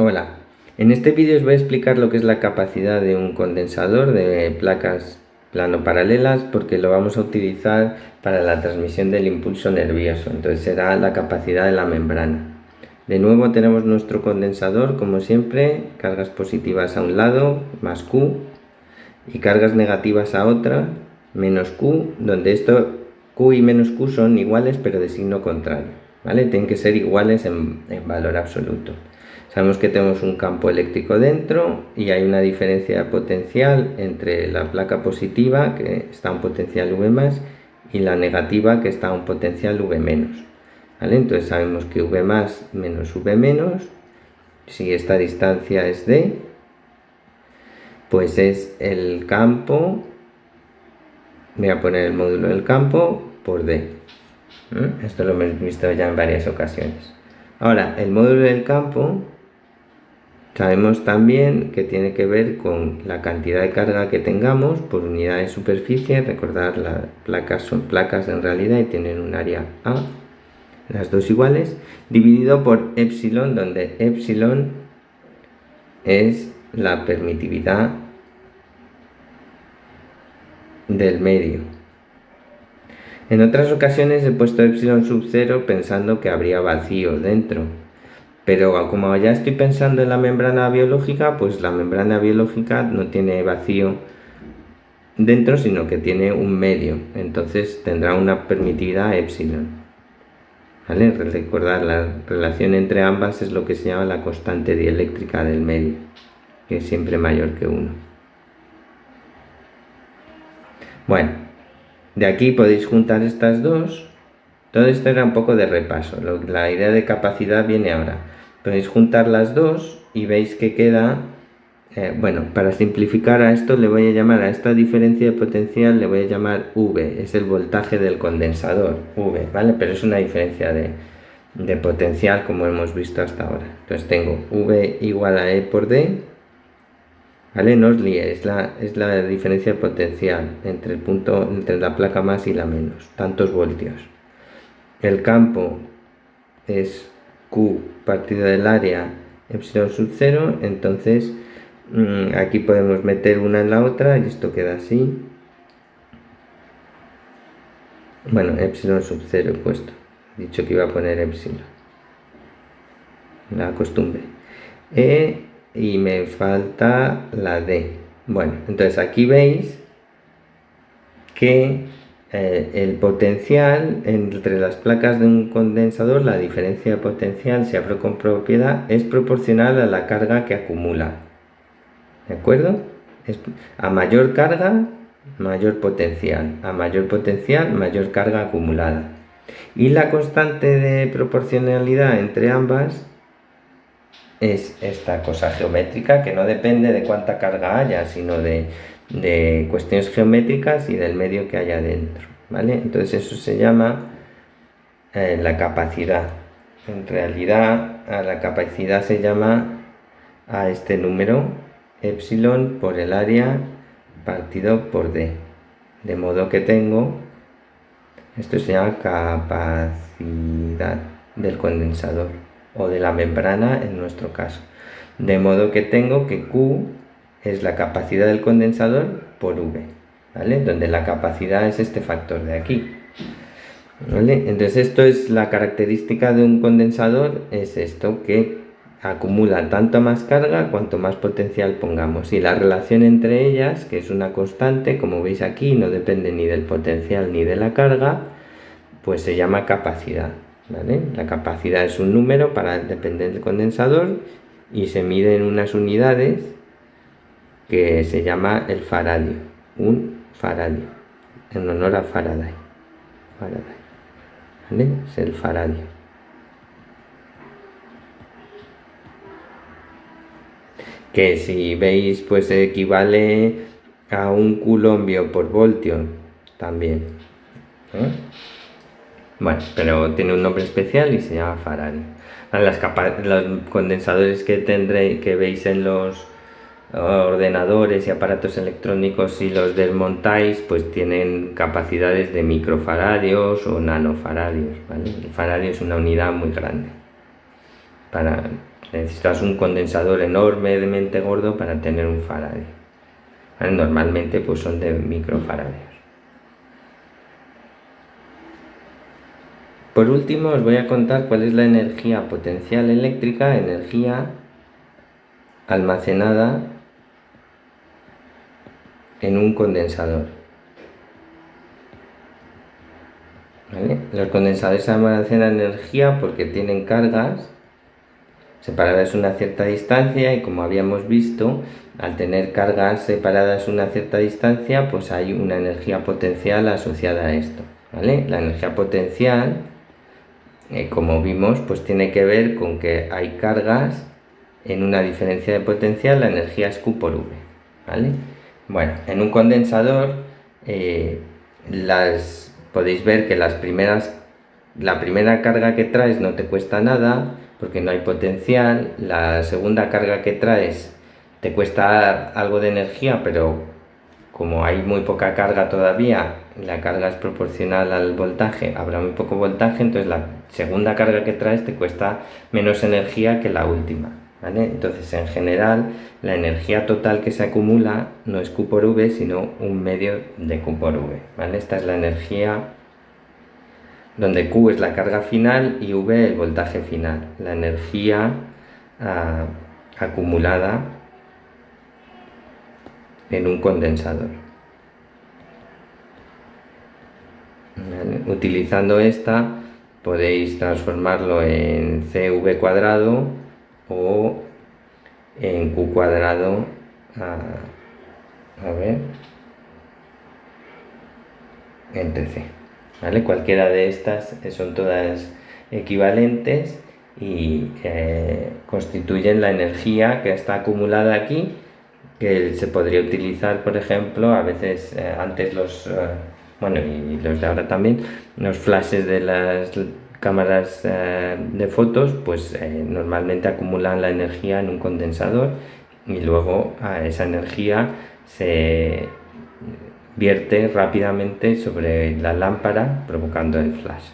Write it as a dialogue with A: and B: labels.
A: Hola, en este vídeo os voy a explicar lo que es la capacidad de un condensador de placas plano paralelas, porque lo vamos a utilizar para la transmisión del impulso nervioso. Entonces será la capacidad de la membrana. De nuevo tenemos nuestro condensador, como siempre, cargas positivas a un lado, más Q, y cargas negativas a otra, menos Q, donde esto Q y menos Q son iguales pero de signo contrario, ¿vale? Tienen que ser iguales en valor absoluto. Sabemos que tenemos un campo eléctrico dentro y hay una diferencia potencial entre la placa positiva, que está a un potencial V+, y la negativa, que está a un potencial V-, ¿vale? Entonces sabemos que V+ menos V-, si esta distancia es D, pues es el campo, voy a poner el módulo del campo por D. Esto lo hemos visto ya en varias ocasiones. Ahora, el módulo del campo sabemos también que tiene que ver con la cantidad de carga que tengamos por unidad de superficie. Recordad, las placas son placas en realidad y tienen un área A, las dos iguales, dividido por epsilon, donde epsilon es la permitividad del medio. En otras ocasiones he puesto epsilon sub 0 pensando que habría vacío dentro, pero como ya estoy pensando en la membrana biológica, pues la membrana biológica no tiene vacío dentro, sino que tiene un medio, entonces tendrá una permitividad epsilon, ¿vale? Recordad, la relación entre ambas es lo que se llama la constante dieléctrica del medio, que es siempre mayor que 1. Bueno, de aquí podéis juntar estas dos. Todo esto era un poco de repaso, la idea de capacidad viene ahora. Podéis juntar las dos y veis que queda, bueno, para simplificar a esto le voy a llamar, a esta diferencia de potencial le voy a llamar V, es el voltaje del condensador, V, ¿vale? Pero es una diferencia de potencial como hemos visto hasta ahora. Entonces tengo V igual a E por D, ¿vale? No os liéis, es la diferencia de potencial entre el punto, entre la placa más y la menos, tantos voltios. El campo es Q partido del área epsilon sub 0, entonces aquí podemos meter una en la otra y esto queda así. Bueno, epsilon sub 0 he puesto, he dicho que iba a poner epsilon, la costumbre. Y me falta la D. Bueno, entonces aquí veis que el potencial entre las placas de un condensador, la diferencia de potencial, si hablo con propiedad, es proporcional a la carga que acumula, ¿de acuerdo? A mayor carga, mayor potencial, a mayor potencial, mayor carga acumulada. Y la constante de proporcionalidad entre ambas es esta cosa geométrica, que no depende de cuánta carga haya, sino de cuestiones geométricas y del medio que haya dentro, ¿vale? Entonces eso se llama la capacidad. En realidad a la capacidad se llama a este número epsilon por el área partido por D, de modo que tengo, esto se llama capacidad del condensador o de la membrana en nuestro caso, de modo que tengo que Q es la capacidad del condensador por V, ¿vale? Donde la capacidad es este factor de aquí, ¿vale? Entonces esto es la característica de un condensador, es esto, que acumula tanto más carga cuanto más potencial pongamos, y la relación entre ellas, que es una constante, como veis aquí, no depende ni del potencial ni de la carga, pues se llama capacidad, ¿vale? La capacidad es un número para depender del condensador y se mide en unas unidades que se llama el faradio, un faradio, en honor a Faraday, ¿vale? Es el faradio. Que si veis, pues equivale a un coulombio por voltio también, ¿eh? Bueno, pero tiene un nombre especial y se llama faradio. Los condensadores que veis en los ordenadores y aparatos electrónicos, si los desmontáis, pues tienen capacidades de microfaradios o nanofaradios, ¿vale? El faradio es una unidad muy grande. Necesitas un condensador enormemente gordo para tener un faraday. ¿Vale? Normalmente pues son de microfaradeos. Por último os voy a contar cuál es la energía potencial eléctrica, energía almacenada en un condensador. ¿Vale? Los condensadores almacenan energía porque tienen cargas separadas a una cierta distancia, y como habíamos visto, al tener cargas separadas a una cierta distancia, pues hay una energía potencial asociada a esto. ¿Vale? La energía potencial, como vimos, pues tiene que ver con que hay cargas en una diferencia de potencial, la energía es Q por V. ¿Vale? Bueno, en un condensador podéis ver que la primera carga que traes no te cuesta nada porque no hay potencial. La segunda carga que traes te cuesta algo de energía, pero como hay muy poca carga todavía, la carga es proporcional al voltaje, habrá muy poco voltaje, entonces la segunda carga que traes te cuesta menos energía que la última. ¿Vale? Entonces, en general, la energía total que se acumula no es Q por V, sino un medio de Q por V. ¿Vale? Esta es la energía donde Q es la carga final y V el voltaje final, la energía acumulada en un condensador. ¿Vale? Utilizando esta podéis transformarlo en CV cuadrado o en Q cuadrado, entre C. ¿Vale? Cualquiera de estas son todas equivalentes y constituyen la energía que está acumulada aquí, que se podría utilizar, por ejemplo, a veces antes y los de ahora también, los flashes de las cámaras de fotos, pues normalmente acumulan la energía en un condensador y luego esa energía se vierte rápidamente sobre la lámpara provocando el flash.